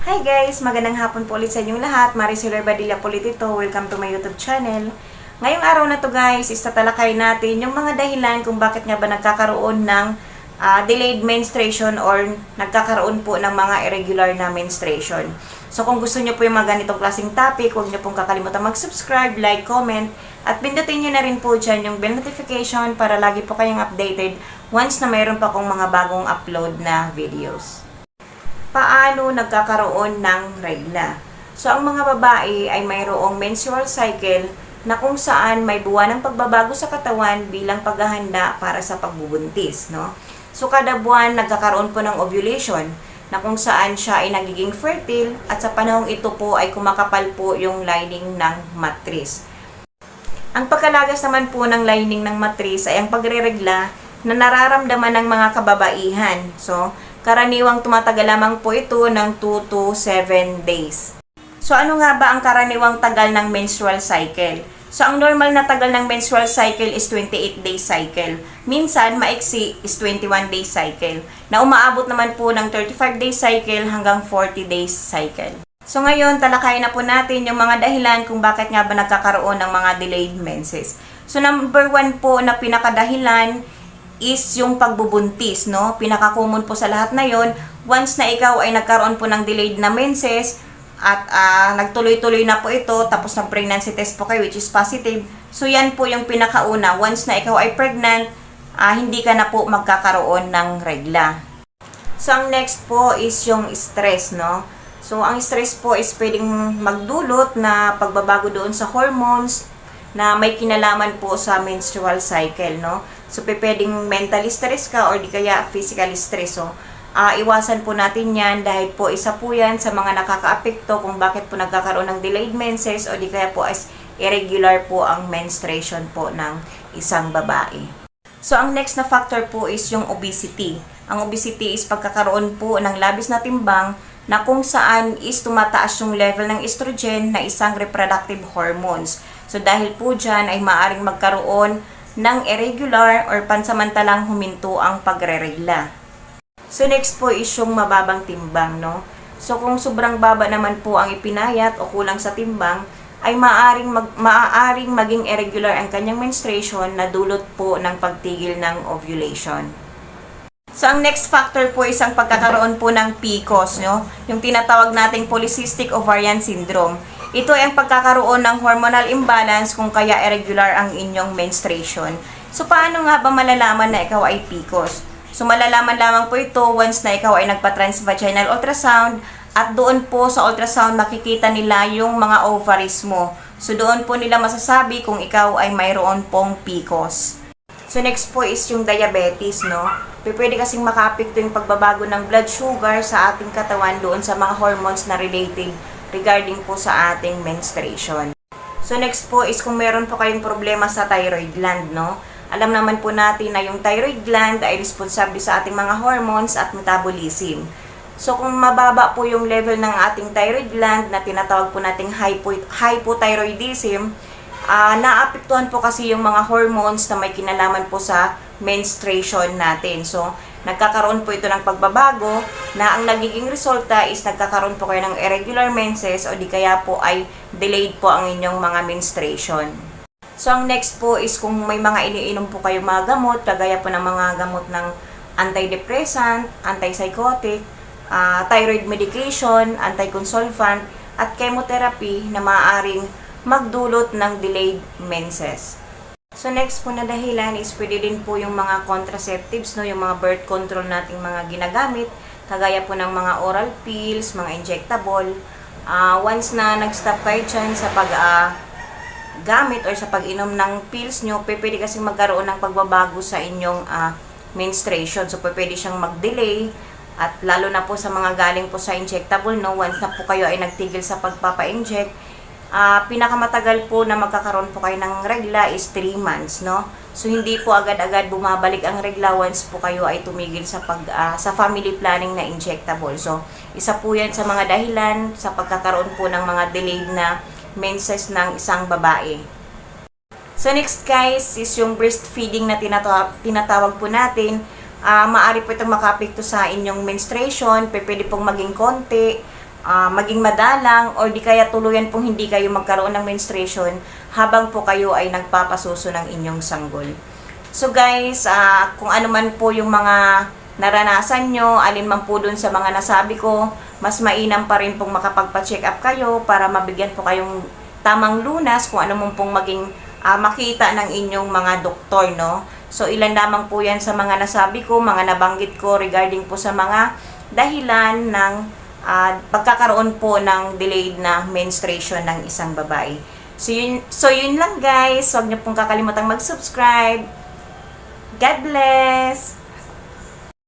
Hi guys! Magandang hapon po ulit sa inyong lahat. Maricel Badilla po ulit ito. Welcome to my YouTube channel. Ngayong araw na to guys, tatalakay natin yung mga dahilan kung bakit nga ba nagkakaroon ng delayed menstruation or nagkakaroon po ng mga irregular na menstruation. So kung gusto nyo po yung mga ganitong klaseng topic, huwag nyo pong kakalimutan mag-subscribe, like, comment, at pindutin nyo na rin po dyan yung bell notification para lagi po kayong updated once na mayroon pa akong mga bagong upload na videos. Paano nagkakaroon ng regla? So, ang mga babae ay mayroong menstrual cycle na kung saan may buwan ng pagbabago sa katawan bilang paghahanda para sa pagbubuntis, no? So, kada buwan nagkakaroon po ng ovulation na kung saan siya ay nagiging fertile at sa panahong ito po ay kumakapal po yung lining ng matris. Ang pagkalagas naman po ng lining ng matris ay ang pagreregla na nararamdaman ng mga kababaihan. So, karaniwang tumatagal lamang po ito ng 2 to 7 days. So, ano nga ba ang karaniwang tagal ng menstrual cycle? So, ang normal na tagal ng menstrual cycle is 28 days cycle. Minsan, maiksi is 21 days cycle. Na umaabot naman po ng 35 days cycle hanggang 40 days cycle. So, ngayon, talakayin na po natin yung mga dahilan kung bakit nga ba nagkakaroon ng mga delayed menses. So, number 1 po na pinakadahilan is yung pagbubuntis, no? Pinaka-common po sa lahat na yon. Once na ikaw ay nagkaroon po ng delayed na menses at nagtuloy-tuloy na po ito, tapos ng pregnancy test po kayo which is positive. So yan po yung pinakauna. Once na ikaw ay pregnant, hindi ka na po magkakaroon ng regla. So ang next po is yung stress, no? So ang stress po is pwedeng magdulot na pagbabago doon sa hormones na may kinalaman po sa menstrual cycle, no? So, pwedeng mental stress ka or di kaya physical stress. So, iwasan po natin yan dahil po isa po yan sa mga nakaka-apekto kung bakit po nagkakaroon ng delayed menses o di kaya po as irregular po ang menstruation po ng isang babae. So, ang next na factor po is yung obesity. Ang obesity is pagkakaroon po ng labis na timbang na kung saan is tumataas yung level ng estrogen na isang reproductive hormones. So, dahil po dyan ay maaaring magkaroon ng irregular or pansamantalang huminto ang pagreregla. So, next po is yung mababang timbang, no? So, kung sobrang baba naman po ang ipinayat o kulang sa timbang, ay maaaring maging irregular ang kanyang menstruation na dulot po ng pagtigil ng ovulation. So, ang next factor po is ang pagkakaroon po ng PCOS, no? Yung tinatawag nating polycystic ovarian syndrome. Ito ay ang pagkakaroon ng hormonal imbalance kung kaya irregular ang inyong menstruation. So, paano nga ba malalaman na ikaw ay PCOS? So, malalaman lamang po ito once na ikaw ay nagpa-transvaginal ultrasound at doon po sa ultrasound makikita nila yung mga ovaries mo. So, doon po nila masasabi kung ikaw ay mayroon pong PCOS. So, next po is yung diabetes, no? Pwede kasing makaapekto yung pagbabago ng blood sugar sa ating katawan doon sa mga hormones na related regarding po sa ating menstruation. So next po is kung meron po kayong problema sa thyroid gland, no? Alam naman po natin na yung thyroid gland ay responsable sa ating mga hormones at metabolism. So kung mababa po yung level ng ating thyroid gland na tinatawag po nating hypothyroidism, naapektuhan po kasi yung mga hormones na may kinalaman po sa menstruation natin. So, nagkakaroon po ito ng pagbabago na ang nagiging resulta is nagkakaroon po kayo ng irregular menses o di kaya po ay delayed po ang inyong mga menstruation. So, ang next po is kung may mga iniinom po kayo mga gamot, kagaya po ng mga gamot ng antidepressant, antipsychotic, thyroid medication, anticonsultant, at chemotherapy na maaaring magdulot ng delayed menses. So, next po na dahilan is pwede din po yung mga contraceptives, no? Yung mga birth control nating mga ginagamit, kagaya po ng mga oral pills, mga injectable. Once na nag-stop kayo dyan sa pag-gamit or sa pag-inom ng pills nyo, pwede kasing magkaroon ng pagbabago sa inyong menstruation. So, pwede siyang mag-delay at lalo na po sa mga galing po sa injectable, no? Once na po kayo ay nagtigil sa pagpapa-inject, pinakamatagal po na magkakaroon po kayo ng regla is 3 months, no? So, hindi po agad-agad bumabalik ang regla once po kayo ay tumigil sa family planning na injectable. So, isa po yan sa mga dahilan sa pagkakaroon po ng mga delayed na menses ng isang babae. So, next guys is yung breastfeeding na tinatawag po natin. Maaari po itong makaapekto sa inyong menstruation, pwede pong maging konti, maging madalang or di kaya tuluyan pong hindi kayo magkaroon ng menstruation habang po kayo ay nagpapasuso ng inyong sanggol. So guys, kung ano man po yung mga naranasan nyo, alin man po dun sa mga nasabi ko, mas mainam pa rin pong makapagpa-check up kayo para mabigyan po kayong tamang lunas kung ano man pong maging makita ng inyong mga doktor, no? So ilan lamang po yan sa mga nasabi ko, mga nabanggit ko regarding po sa mga dahilan ng pagkakaroon po ng delayed na menstruation ng isang babae. So yun lang guys, huwag niyo pong kakalimutang mag-subscribe. God bless!